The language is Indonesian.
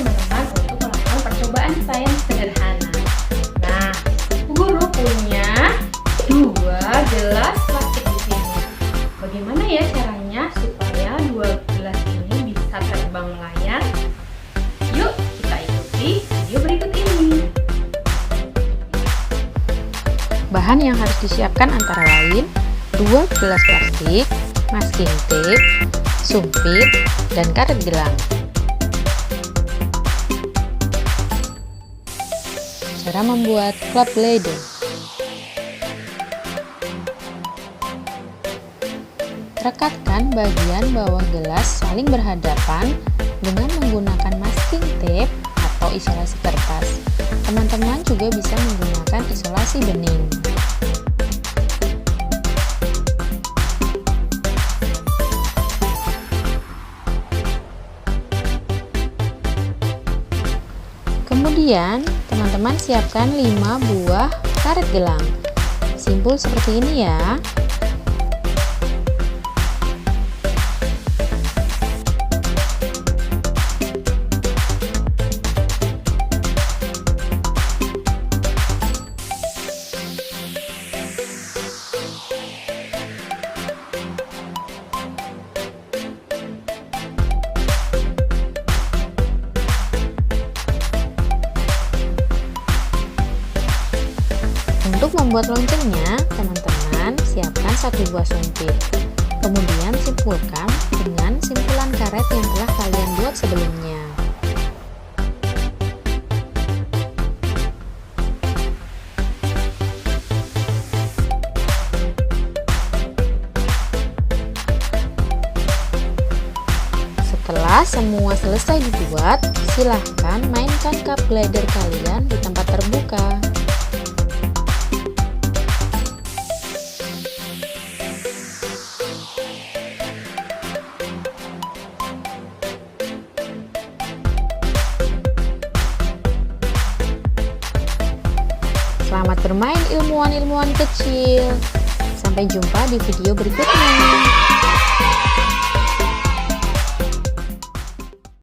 teman-teman untuk melakukan percobaan sains sederhana. Nah, guru punya 2 gelas plastik di sini. Bagaimana ya caranya supaya 2 gelas ini bisa terbang melayang? Yuk kita ikuti video berikut ini. Bahan yang harus disiapkan antara lain 2 gelas plastik, masking tape, sumpit, dan karet gelang. Cara membuat club ladder. Rekatkan bagian bawah gelas saling berhadapan dengan menggunakan masking tape atau isolasi kertas. Teman-teman juga bisa menggunakan isolasi bening. Kemudian, teman-teman siapkan 5 buah karet gelang. Simpul seperti ini ya. Untuk membuat loncengnya, teman-teman siapkan 1 buah sumpit. Kemudian simpulkan dengan simpulan karet yang telah kalian buat sebelumnya. Setelah semua selesai dibuat, silahkan mainkan cup ladder kalian di tempat terbuka. Selamat bermain ilmuwan-ilmuwan kecil. Sampai jumpa di video berikutnya.